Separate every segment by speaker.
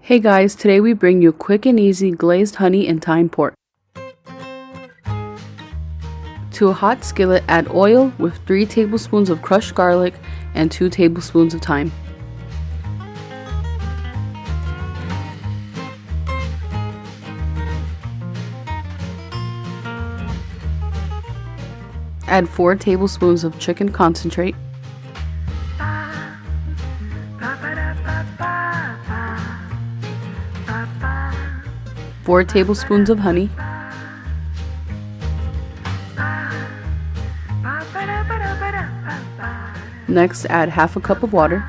Speaker 1: Hey guys, today we bring you quick and easy glazed honey and thyme pork. To a hot skillet, add oil with 3 tablespoons of crushed garlic and 2 tablespoons of thyme. Add 4 tablespoons of chicken concentrate, 4 tablespoons of honey, next add half a cup of water,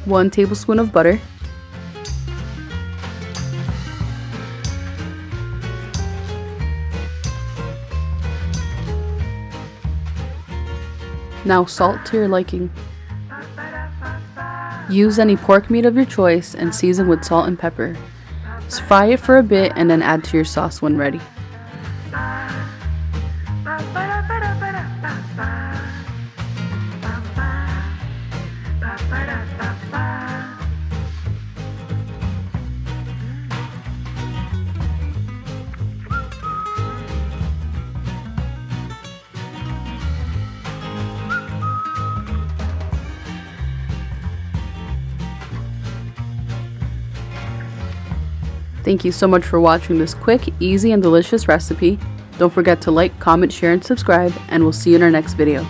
Speaker 1: one tablespoon of butter, now salt to your liking. Use any pork meat of your choice and season with salt and pepper. Fry it for a bit and then add to your sauce when ready. Thank you so much for watching this quick, easy, and delicious recipe. Don't forget to like, comment, share, and subscribe, and we'll see you in our next video.